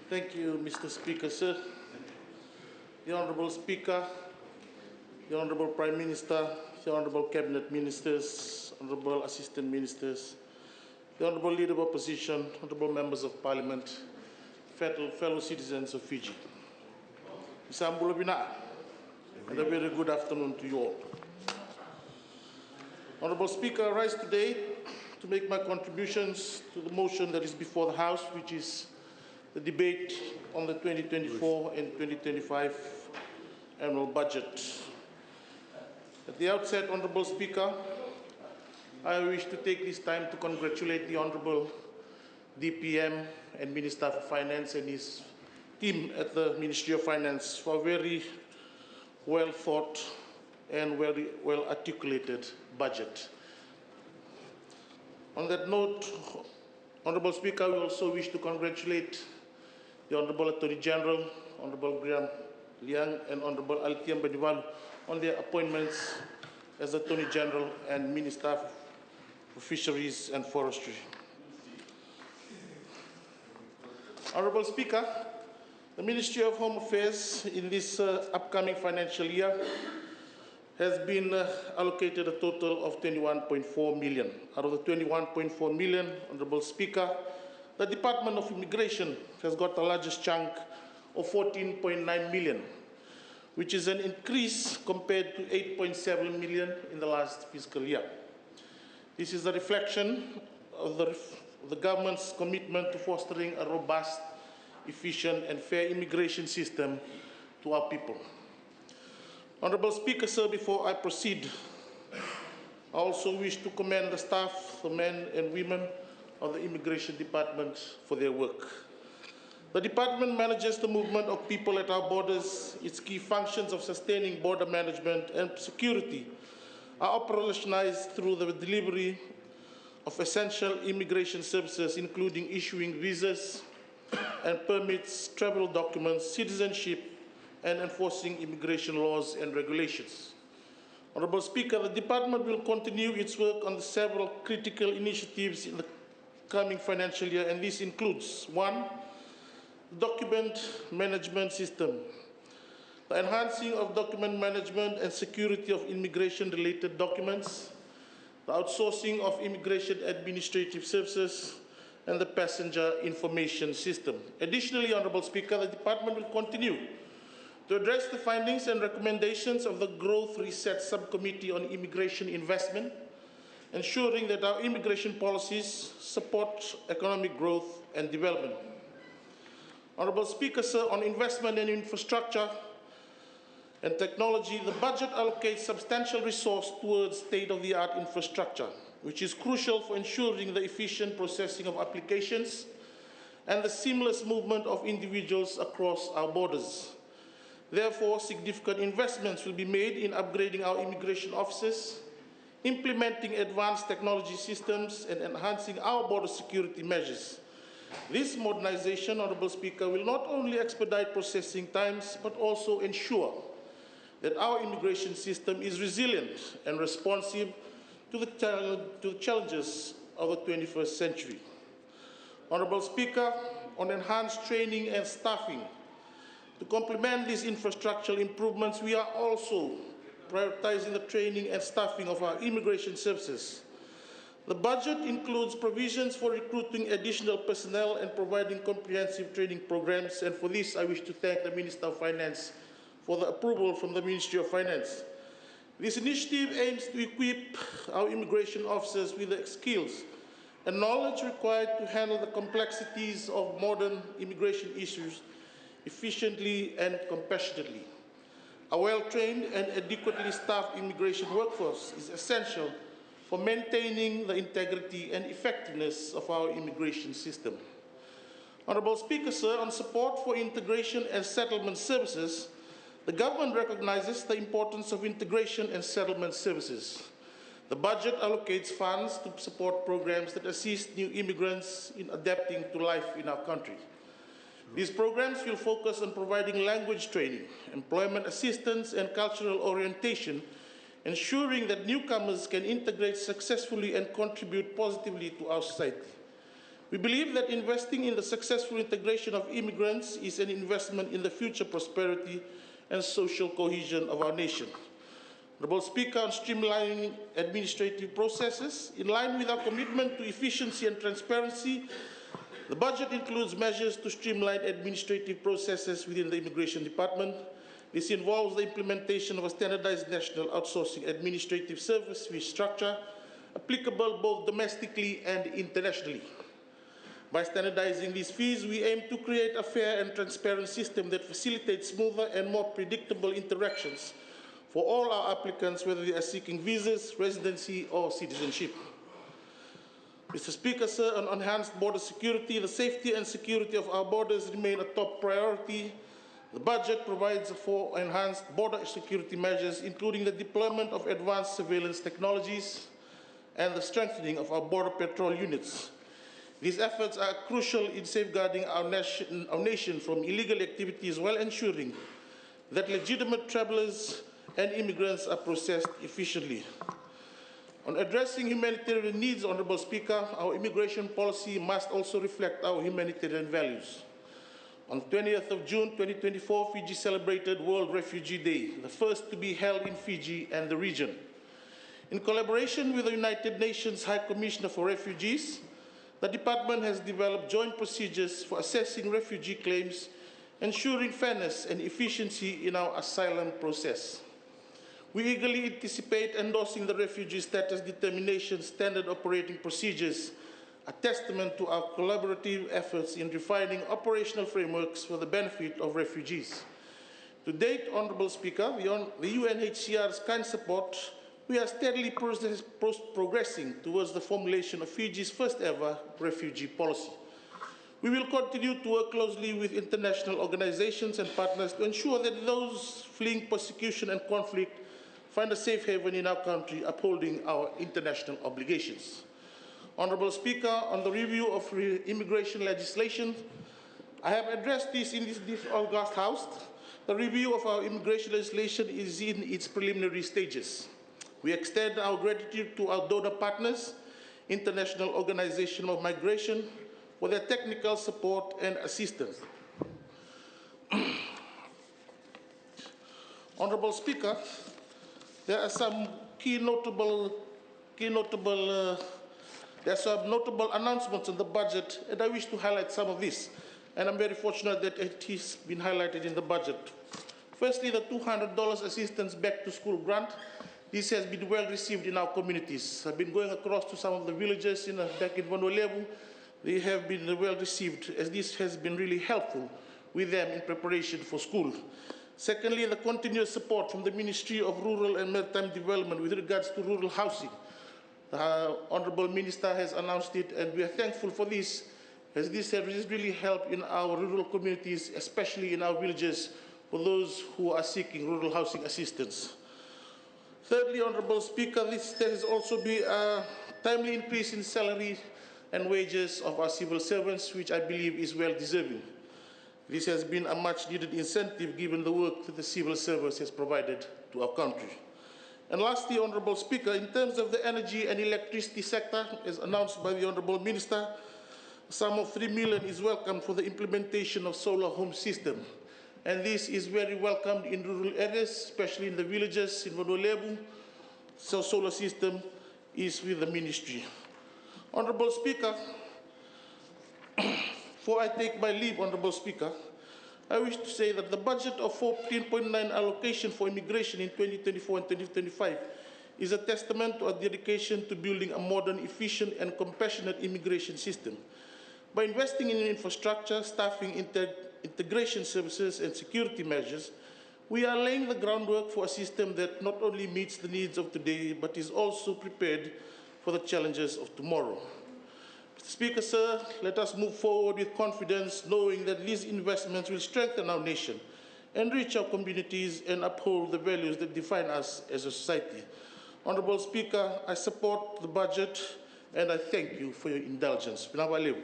Thank you, Mr. Speaker, sir. The Honourable Speaker, the Honourable Prime Minister, the Honourable Cabinet Ministers, Honourable Assistant Ministers, the Honourable Leader of Opposition, Honourable Members of Parliament, fellow citizens of Fiji. And a very good afternoon to you all. Honourable Speaker, I rise today to make my contributions to the motion that is before the House, which is the debate on the 2024 and 2025 annual budget. At the outset, Honourable Speaker, I wish to take this time to congratulate the Honourable DPM and Minister for Finance and his team at the Ministry of Finance for a very well thought and very well articulated budget. On that note, Honourable Speaker, we also wish to congratulate the Honourable Attorney General, Honourable Graham Liang and Honourable Altiam Banivalu on their appointments as Attorney General and Minister for Fisheries and Forestry. Honourable Speaker, the Ministry of Home Affairs in this upcoming financial year has been allocated a total of 21.4 million. Out of the 21.4 million, Honourable Speaker, the Department of Immigration has got the largest chunk of 14.9 million, which is an increase compared to 8.7 million in the last fiscal year. This is a reflection of the government's commitment to fostering a robust, efficient and fair immigration system to our people. Honourable Speaker, sir, before I proceed, I also wish to commend the staff, the men and women of the Immigration Department for their work. The department manages the movement of people at our borders. Its key functions of sustaining border management and security are operationalized through the delivery of essential immigration services, including issuing visas and permits, travel documents, citizenship, and enforcing immigration laws and regulations. Honourable Speaker, the Department will continue its work on the several critical initiatives in the coming financial year, and this includes: 1, the document management system, the enhancing of document management and security of immigration-related documents, the outsourcing of immigration administrative services, and the passenger information system. Additionally, Honourable Speaker, the Department will continue to address the findings and recommendations of the Growth Reset Subcommittee on Immigration Investment, ensuring that our immigration policies support economic growth and development. Honourable Speaker, sir, on investment in infrastructure and technology, the budget allocates substantial resource towards state-of-the-art infrastructure, which is crucial for ensuring the efficient processing of applications and the seamless movement of individuals across our borders. Therefore, significant investments will be made in upgrading our immigration offices, implementing advanced technology systems, and enhancing our border security measures. This modernization, Honourable Speaker, will not only expedite processing times, but also ensure that our immigration system is resilient and responsive to the challenges of the 21st century. Honourable Speaker, on enhanced training and staffing, to complement these infrastructural improvements, we are also prioritizing the training and staffing of our immigration services. The budget includes provisions for recruiting additional personnel and providing comprehensive training programs, and for this I wish to thank the Minister of Finance for the approval from the Ministry of Finance. This initiative aims to equip our immigration officers with the skills and knowledge required to handle the complexities of modern immigration issues efficiently and compassionately. A well-trained and adequately staffed immigration workforce is essential for maintaining the integrity and effectiveness of our immigration system. Honourable Speaker, sir, on support for integration and settlement services, the government recognizes the importance of integration and settlement services. The budget allocates funds to support programs that assist new immigrants in adapting to life in our country. These programs will focus on providing language training, employment assistance, and cultural orientation, ensuring that newcomers can integrate successfully and contribute positively to our society. We believe that investing in the successful integration of immigrants is an investment in the future prosperity and social cohesion of our nation. Honourable Speaker, on streamlining administrative processes, in line with our commitment to efficiency and transparency, the budget includes measures to streamline administrative processes within the Immigration Department. This involves the implementation of a standardized national outsourcing administrative service fee structure applicable both domestically and internationally. By standardizing these fees, we aim to create a fair and transparent system that facilitates smoother and more predictable interactions for all our applicants, whether they are seeking visas, residency, or citizenship. Mr. Speaker, sir, on enhanced border security, the safety and security of our borders remain a top priority. The budget provides for enhanced border security measures, including the deployment of advanced surveillance technologies and the strengthening of our border patrol units. These efforts are crucial in safeguarding our nation from illegal activities while ensuring that legitimate travelers and immigrants are processed efficiently. On addressing humanitarian needs, Honourable Speaker, our immigration policy must also reflect our humanitarian values. On the 20th of June 2024, Fiji celebrated World Refugee Day, the first to be held in Fiji and the region. In collaboration with the United Nations High Commissioner for Refugees, the Department has developed joint procedures for assessing refugee claims, ensuring fairness and efficiency in our asylum process. We eagerly anticipate endorsing the Refugee Status Determination Standard Operating Procedures, a testament to our collaborative efforts in refining operational frameworks for the benefit of refugees. To date, Honourable Speaker, beyond the UNHCR's kind support, we are steadily progressing towards the formulation of Fiji's first ever refugee policy. We will continue to work closely with international organizations and partners to ensure that those fleeing persecution and conflict find a safe haven in our country, upholding our international obligations. Honourable Speaker, on the review of immigration legislation, I have addressed this in this August House. The review of our immigration legislation is in its preliminary stages. We extend our gratitude to our donor partners, International Organization of Migration, for their technical support and assistance. Honourable Speaker, there are some notable announcements in the budget, and I wish to highlight some of these. And I'm very fortunate that it has been highlighted in the budget. Firstly, the $200 assistance back to school grant. This has been well received in our communities. I've been going across to some of the villages back in Vanuatu. They have been well received, as this has been really helpful with them in preparation for school. Secondly, the continuous support from the Ministry of Rural and Maritime Development with regards to rural housing. The Honourable Minister has announced it, and we are thankful for this, as this has really helped in our rural communities, especially in our villages, for those who are seeking rural housing assistance. Thirdly, Honourable Speaker, there has also been a timely increase in salary and wages of our civil servants, which I believe is well deserving. This has been a much needed incentive given the work that the civil service has provided to our country. And lastly, Honourable Speaker, in terms of the energy and electricity sector, as announced by the Honourable Minister, a sum of $3 million is welcomed for the implementation of solar home system. And this is very welcomed in rural areas, especially in the villages in Vanuatu. So solar system is with the ministry. Honourable Speaker, before I take my leave, Honourable Speaker, I wish to say that the budget of 14.9 allocation for immigration in 2024 and 2025 is a testament to our dedication to building a modern, efficient and compassionate immigration system. By investing in infrastructure, staffing, integration services and security measures, we are laying the groundwork for a system that not only meets the needs of today, but is also prepared for the challenges of tomorrow. Mr. Speaker, sir, let us move forward with confidence, knowing that these investments will strengthen our nation, enrich our communities, and uphold the values that define us as a society. Honourable Speaker, I support the budget, and I thank you for your indulgence. Pinawalewu.